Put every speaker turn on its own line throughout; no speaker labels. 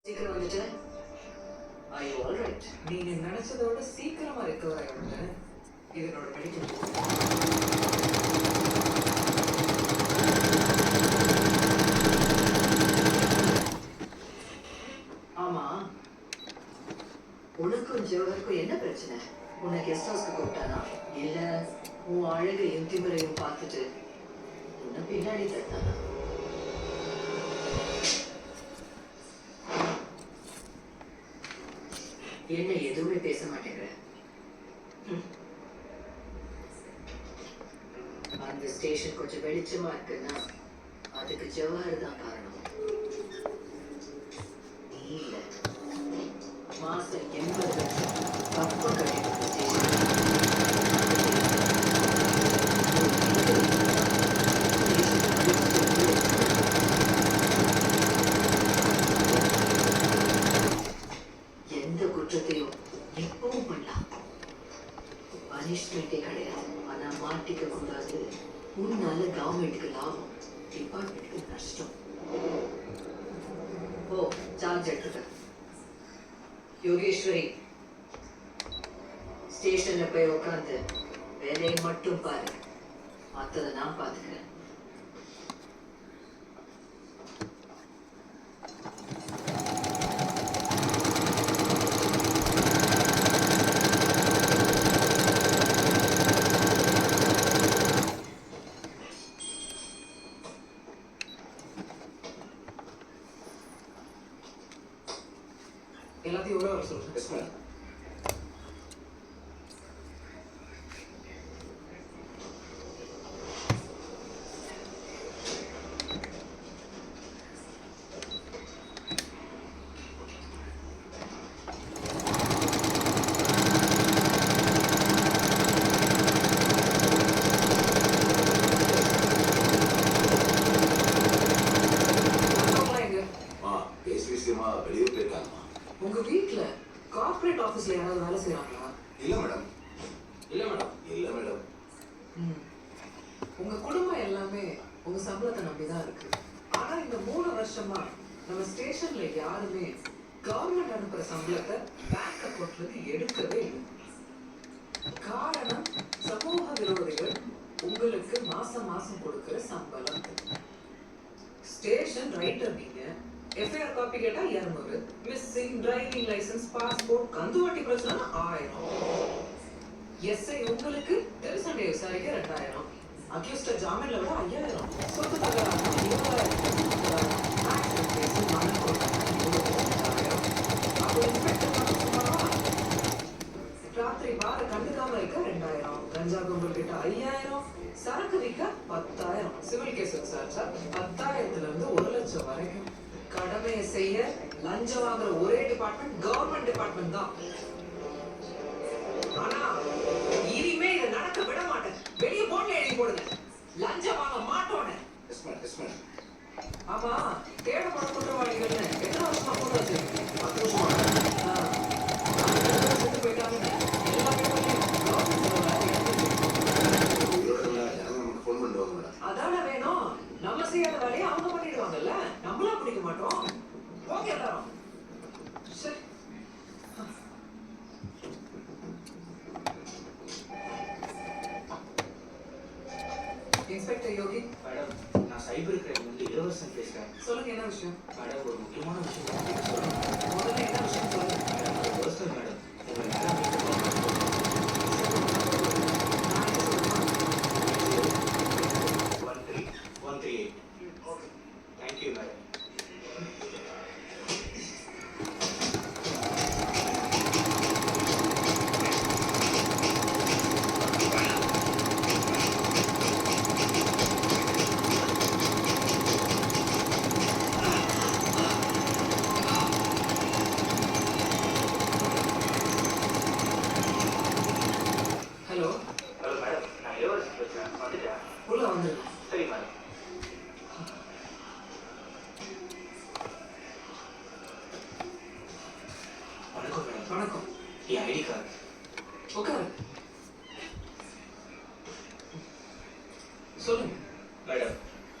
சீக்கிரம் வந்துட்டேன். Are you all right?
நீங்க நினைச்சதோட சீக்கிரமா ரெக்கவர் ஆகிட்டேன். இது என்னோட மெடிக்கல்.
ஆமா, உனக்கும் ஜோகருக்கும் என்ன பிரச்சனை? உன்னை கெஸ்ட் ஹவுஸ்க்கு கூப்பிட்டானா? இல்ல உன் அழகையும் திமிரையும் பார்த்துட்டு உன்னை பின்னாடி தட்டானா? என்ன எதுவுமே பேச மாட்டேங்கிற? அந்த ஸ்டேஷன் கொஞ்சம் வெளிச்சமா இருக்குன்னா அதுக்கு ஜவஹர் தான் காரணம். நீ இல்ல. மாசம் 80 லட்சம் தப்பு கட்டிட்டு எந்த குற்றத்தையும் எப்பவும் பண்ணலாம். பனிஷ்மெண்டே கிடையாது. ஆனா மாட்டிக்க கூடாது. உன்னால கவர்மெண்ட்டுக்கு லாபம், டிபார்ட்மெண்ட்டுக்கு நஷ்டம். ஓ, சார்ஜ் எடுத்துக்க. யோகேஸ்வரி, ஸ்டேஷன்ல போய் உட்காந்து வேலையை மட்டும் பாரு. மற்றதை நான் பார்த்துக்கிறேன்.
எல்லாத்தையும் எவ்வளோ வர சொல்லுங்க. உங்க வீட்ல கார்ப்பரேட் ஆபீஸ்ல யாராவது வேலை செய்யறாங்களா?
இல்ல மேடம்.
இல்ல மேடம்.
இல்ல மேடம்.
உங்க குடும்பம் எல்லாமே உங்க சம்பளத்தை நம்பிதான் இருக்கு. ஆனா இந்த 3 வருஷமா நம்ம ஸ்டேஷன்ல யாருமே கவர்மெண்ட் அனுப்புற சம்பளத்தை பேங்க் அக்கௌண்ட்ல இருந்து எடுக்கவே இல்லை. காரணம், சமூக விரோதிகள் உங்களுக்கு மாசம் மாசம் கொடுக்கிற சம்பளம். ஸ்டேஷன் ரைட்டர் நீங்க, எஃப்ஐஆர் காப்பி கேட்டா 200, மிஸ்ஸிங், டிரைவிங் லைசன்ஸ், பாஸ்போர்ட், கந்துவட்டி பிரச்சனை 1000. எஸ்ஐ உங்களுக்கு டெலிசண்டே விசாரிக்க 2000, அக்யூஸ்ட ஜாமீன்ல விட 5000, சொத்து தகராறு 20,000, ஆக்சிடென்ட் கேஸ் மணல் கொட்டை 20,000. அப்போ இன்ஸ்பெக்டர் மட்டும் சும்மாவா? ராத்திரி பார கண்டுக்காம இருக்க 2000, கஞ்சா கும்பல் கிட்ட 5000, சரக்கு விற்க 10,000, சிவில் கேஸ் விசாரிச்சா 10,000ல இருந்து 1 லட்சம் வரைக்கும். கடமையை செய்ய லஞ்சம் வாங்குற ஒரே டிபார்ட்மெண்ட் கவர்மெண்ட் டிபார்ட்மெண்ட் தான். ஆனா இனிமே இதை நடக்க விட மாட்டேன். வெளியே போன்ல எழுதி போடுங்க, லஞ்சம் வாங்க மாட்டோன்னு. ஆமா, தேடப்படும் குற்றவாளிகள்னு எத்தனை வருஷமா போட்டு வச்சிருக்கீங்க? 10 வருஷமா. செத்து போயிட்டாங்கன்னு எல்லா பேப்பர்லயும் அதான வேணும். நம்ம செய்யாத வேலையை அவங்க பண்ணிடுவாங்கல்ல, நம்மளா பிடிக்க மாட்டோம். ஓகே எல்லாரும். சரி, இன்ஸ்பெக்டர் யோகி.
மேடம், நான் சைபர் கிரைம் வந்து இளவரசன் பேசுறேன்.
சொல்லுங்க, என்ன விஷயம்?
மேடம், ஒரு முக்கியமான விஷயம் சொல்லுங்க.
முதல்ல என்ன விஷயம் சொல்லுங்க.
மேடம், அது personal madam. Thank you madam.
Hello.
Hello madam, நான் இளவரசன் பேசுறேன். வந்துட்டேன்.
உள்ள வந்துருங்க.
சரி மேடம். வணக்கம் மேடம்.
வணக்கம்.
என் ஐடி கார்டு.
உட்காரு. சொல்லுங்க.
மேடம்,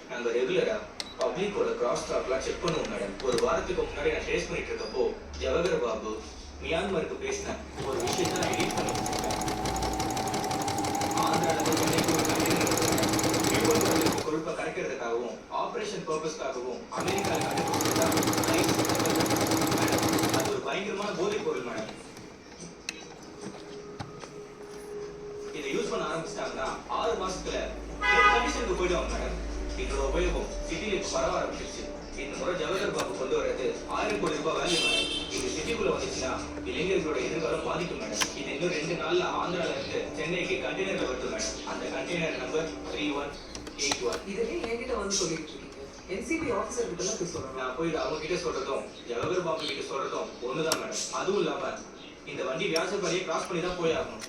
நாங்கள் ரெகுலராக பப்ளிக்கோட கிராஸ் ஸ்டாக்லாம் செக் பண்ணுவோம் மேடம். ஒரு வாரத்துக்கு முன்னாடி நான் டேஸ்ட் பண்ணிட்டு இருக்க மியான்மருக்கு பேசின ஒரு விஷயத்தை நான் எடிட் பண்ணி வச்சிருக்கேன். ஆந்திரால இருந்து சென்னைக்கு ஒரு கண்டெய்னர் இருக்க கொழுப்பை கரைக்கிறதுக்காகவும் ஆபரேஷன் பர்பஸ்க்காகவும் அமெரிக்காவுக்கு அனுப்பிச்சுதான் அது ஒரு பயங்கரமான போதைப் பொருள் மேடம். இதை யூஸ் பண்ண ஆரம்பிச்சிட்டாங்கன்னா 6 மாசத்துல கண்டிஷனுக்கு போயிடுவாங்க மேடம். இதோட உபயோகம் சிட்டில இப்ப பரவ ஆரம்பிச்சிருச்சு. இந்த முறை ஜவஹர் பாபு கொண்டு வர்றது 1000 கோடி ரூபாய் வேல்யூ மேடம். இது சிட்டிக்குள்ள வந்துச்சுன்னா இளைஞர்களோட எதிர்காலம் பாதிக்கும் மேடம். இது இன்னும் 2 நாள்ல ஆந்திரால இருந்து சென்னைக்கு கண்டெய்னர்ல வருது மேடம். அந்த கண்டெய்னர் நம்பர் 3181.
இதெல்லாம் என்கிட்ட வந்து சொல்லிட்டு இருக்கீங்க. என்சிபி ஆஃபீஸர் கிட்ட எல்லாம் போய் சொல்லணும்.
நான் போய் அவங்க கிட்ட சொல்றதும் ஜவஹர் பாபு கிட்ட சொல்றதும் ஒண்ணுதான் மேடம். அதுவும் இல்லாம இந்த வண்டி வியாசப்படியை கிராஸ் பண்ணி தான் போய் ஆகணும்.